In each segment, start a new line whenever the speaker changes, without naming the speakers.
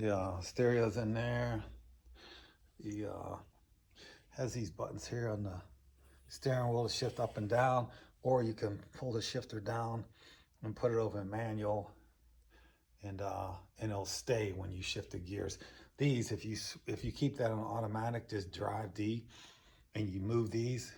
The stereo's in there. The has these buttons here on the steering wheel to shift up and down, or you can pull the shifter down and put it over in manual, and it'll stay when you shift the gears. These, if you keep that on automatic, just drive D, and you move these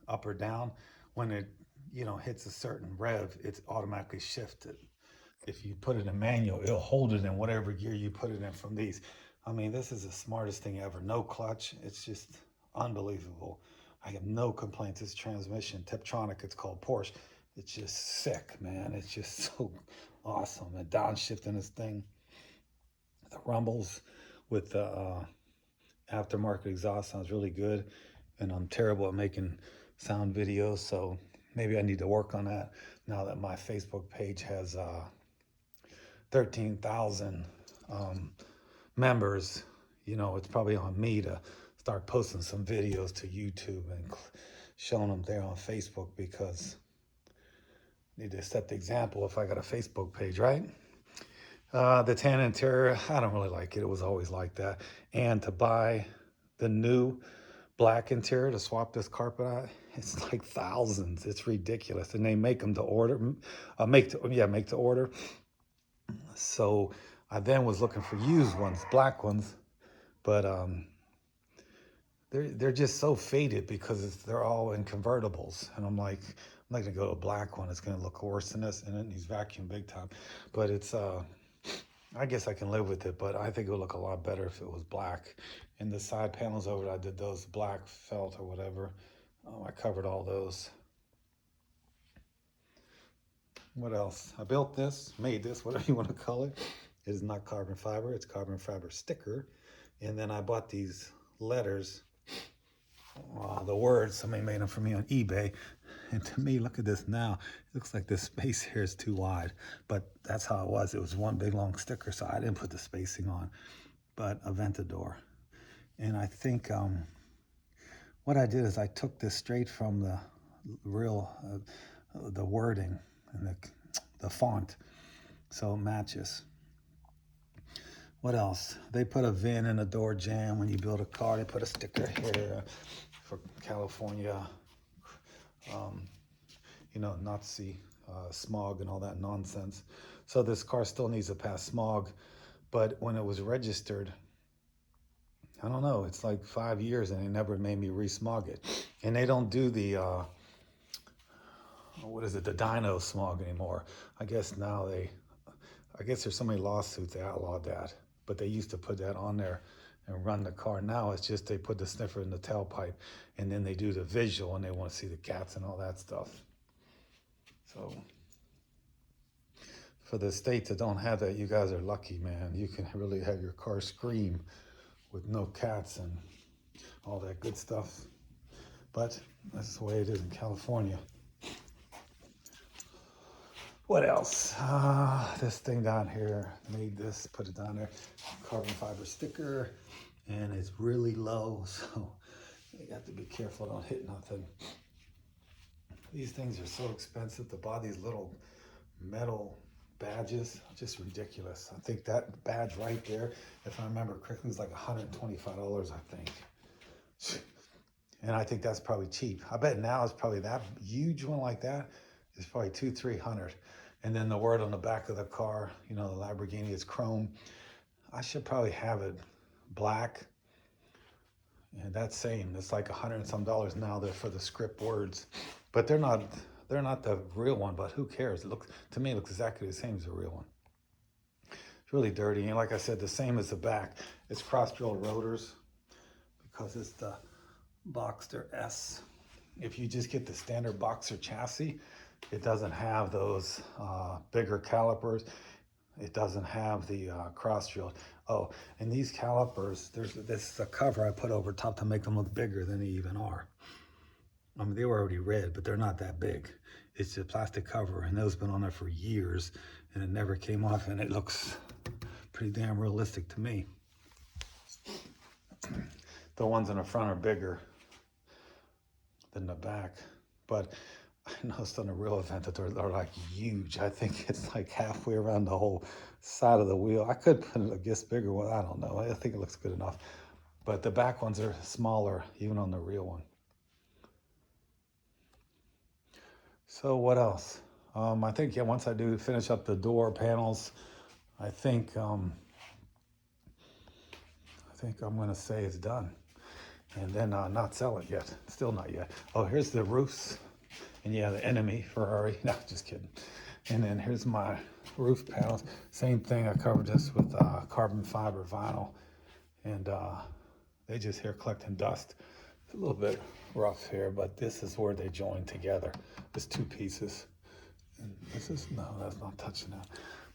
up or down, when it hits a certain rev, it's automatically shifted. If you put it in manual, it'll hold it in whatever gear you put it in from these. I mean, this is the smartest thing ever. No clutch. It's just unbelievable. I have no complaints. This transmission, Tiptronic, it's called Porsche. It's just sick, man. It's just so awesome. And downshifting this thing, the rumbles with the aftermarket exhaust sounds really good. And I'm terrible at making sound videos, so maybe I need to work on that now that my Facebook page has 13,000 members. It's probably on me to start posting some videos to YouTube and showing them there on Facebook, because I need to set the example if I got a Facebook page, right? The tan interior, I don't really like it. It was always like that. And to buy the new black interior to swap this carpet out, it's like thousands. It's ridiculous, and they make them to order. Make to order. So I then was looking for used ones, black ones, but they're just so faded because they're all in convertibles, and I'm like, I'm not gonna go to a black one. It's gonna look worse than this, and it needs vacuum big time. But it's I guess I can live with it, but I think it would look a lot better if it was black. And the side panels over it, I did those black felt or whatever. I covered all those. What else? I built this, made this, whatever you want to call it. It is not carbon fiber, it's carbon fiber sticker. And then I bought these letters, the words, somebody made them for me on eBay. And to me, look at this now. It looks like this space here is too wide, but that's how it was. It was one big long sticker, so I didn't put the spacing on. But Aventador. And I think what I did is I took this straight from the real, the wording and the font, so it matches. What else? They put a VIN in a door jamb when you build a car. They put a sticker here for California, not see smog and all that nonsense. So this car still needs to pass smog, but when it was registered, I don't know, it's like 5 years and they never made me re-smog it. And they don't do the, the dyno smog anymore. I guess there's so many lawsuits they outlawed that. But they used to put that on there and run the car. Now it's just they put the sniffer in the tailpipe, and then they do the visual, and they want to see the cats and all that stuff. So for the states that don't have that, you guys are lucky, man. You can really have your car scream with no cats and all that good stuff. But that's the way it is in California. What else? This thing down here, made this, put it down there, carbon fiber sticker, and it's really low, so you have to be careful, don't hit nothing. These things are so expensive to buy, these little metal badges, just ridiculous. I think that badge right there, if I remember correctly, was like $125, I think. And I think that's probably cheap. I bet now it's probably that huge one like that is probably $200-300. And then the word on the back of the car, the Lamborghini is chrome. I should probably have it black. And that's same. It's like $100 and some now there for the script words, but they're not the real one. But who cares? To me, it looks exactly the same as the real one. It's really dirty, and like I said, the same as the back. It's cross-drilled rotors because it's the Boxster S. If you just get the standard Boxster chassis, it doesn't have those bigger calipers. It doesn't have the cross-drilled. Oh, and these calipers, this cover I put over top to make them look bigger than they even are. I mean, they were already red, but they're not that big. It's a plastic cover, and those have been on there for years, and it never came off, and it looks pretty damn realistic to me. The ones in the front are bigger than the back, but I noticed on the real Aventador, they're like huge. I think it's like halfway around the whole side of the wheel. I could put a guess bigger one. I don't know. I think it looks good enough. But the back ones are smaller, even on the real one. So what else? I think, yeah, once I do finish up the door panels, I think I'm gonna say it's done, and then not sell it yet. Still not yet. Oh, here's the roofs, and yeah, the enemy Ferrari. No, just kidding. And then here's my roof panels. Same thing. I covered this with carbon fiber vinyl, and they just here collecting dust. It's a little bit rough here, but this is where they join together. There's two pieces. And this is, no, that's not touching that.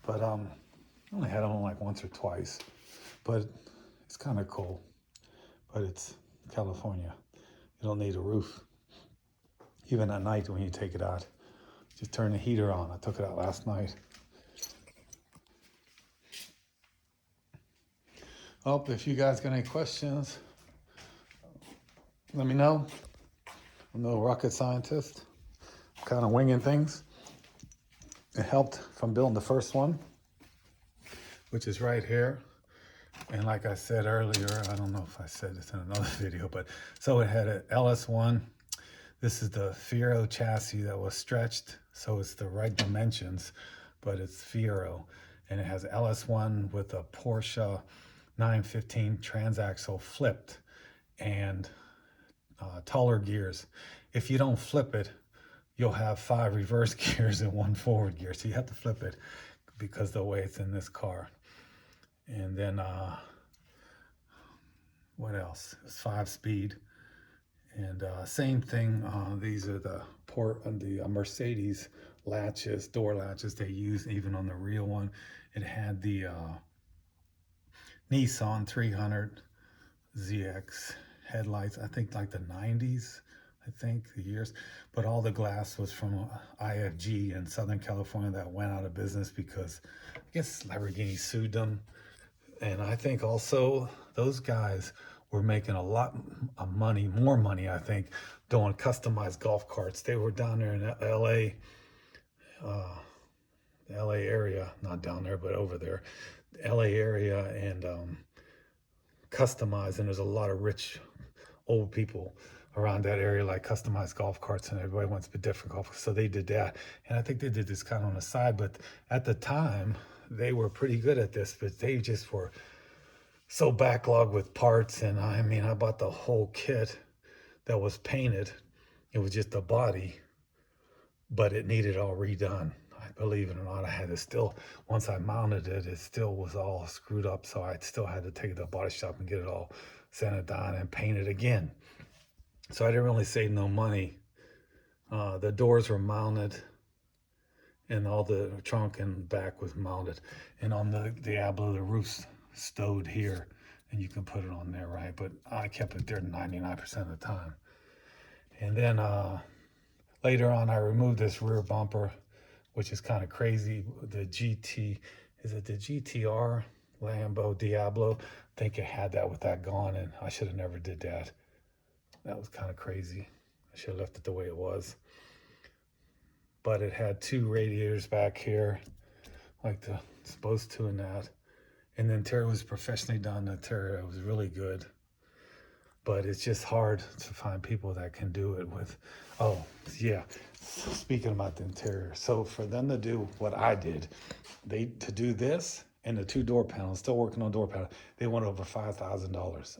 But I only had them like once or twice, but it's kind of cool. But it's California. You don't need a roof. Even at night when you take it out, just turn the heater on. I took it out last night. Oh, if you guys got any questions, let me know. I'm no rocket scientist. I'm kind of winging things. It helped from building the first one, which is right here. And like I said earlier, I don't know if I said this in another video, but so it had an LS1. This is the Fiero chassis that was stretched, so it's the right dimensions, but it's Fiero. And it has LS1 with a Porsche 915 transaxle flipped and taller gears. If you don't flip it, you'll have 5 reverse gears and 1 forward gear. So you have to flip it because the way it's in this car. And then what else? It's 5-speed. And same thing, these are the Mercedes latches, door latches they use even on the real one. It had the Nissan 300 ZX headlights, I think like the 90s, I think the years, but all the glass was from IFG in Southern California that went out of business because I guess Lamborghini sued them. And I think also those guys were making a lot of money, more money, I think, doing customized golf carts. They were down there in LA, the LA area, not down there, but over there, the LA area, and customized. And there's a lot of rich old people around that area like customized golf carts, and everybody wants to be different golf carts. So they did that. And I think they did this kind of on the side, but at the time they were pretty good at this, but they just were so backlogged with parts. And I mean, I bought the whole kit that was painted. It was just the body, but it needed all redone. Believe it or not, I had to still, once I mounted it, it still was all screwed up. So I still had to take it to the body shop and get it all sanded down and painted again. So I didn't really save no money. The doors were mounted and all the trunk and back was mounted. And on the Diablo, the roof's stowed here and you can put it on there, right? But I kept it there 99% of the time. And then later on, I removed this rear bumper, which is kind of crazy. The GT, is it the GTR Lambo Diablo? I think it had that with that gone, and I should have never did that. That was kind of crazy. I should have left it the way it was. But it had 2 radiators back here, like the supposed to in that. And the interior was professionally done. The interior was really good. But it's just hard to find people that can do it with, oh, yeah. So speaking about the interior, so for them to do what I did, to do this and the 2 door panels, still working on door panels, they went over $5,000.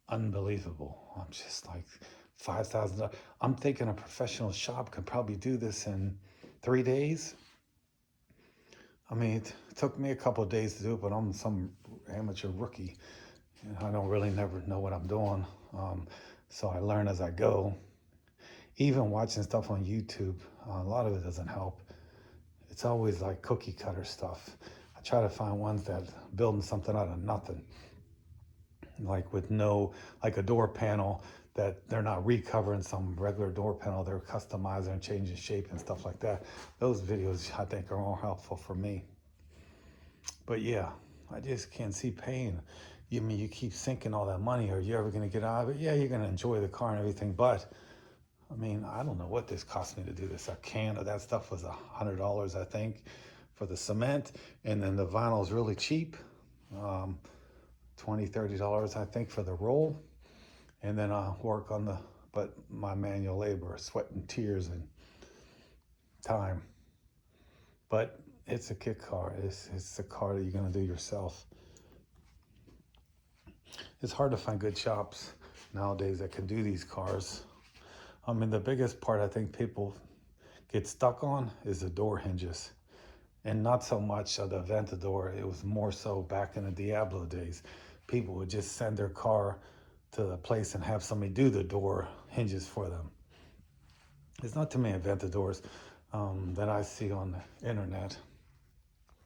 Unbelievable. I'm just like, $5,000. I'm thinking a professional shop could probably do this in 3 days. I mean, it took me a couple of days to do it, but I'm some amateur rookie. I don't really never know what I'm doing. So I learn as I go. Even watching stuff on YouTube, a lot of it doesn't help. It's always like cookie cutter stuff. I try to find ones that building something out of nothing. Like with like a door panel that they're not recovering some regular door panel, they're customizing and changing shape and stuff like that. Those videos I think are more helpful for me. But yeah, I just can't see paying. I mean, you keep sinking all that money. Are you ever going to get out of it? Yeah, you're going to enjoy the car and everything, but I mean, I don't know what this cost me to do this. A can of that stuff was $100, I think, for the cement. And then the vinyl is really cheap. $20, $30, I think, for the roll. And then I work on but my manual labor, sweat and tears and time. But it's a kit car. It's a car that you're gonna do yourself. It's hard to find good shops nowadays that can do these cars. I mean, the biggest part I think people get stuck on is the door hinges. And not so much of the Aventador. It was more so back in the Diablo days. People would just send their car to the place and have somebody do the door hinges for them. There's not too many Aventadors that I see on the internet.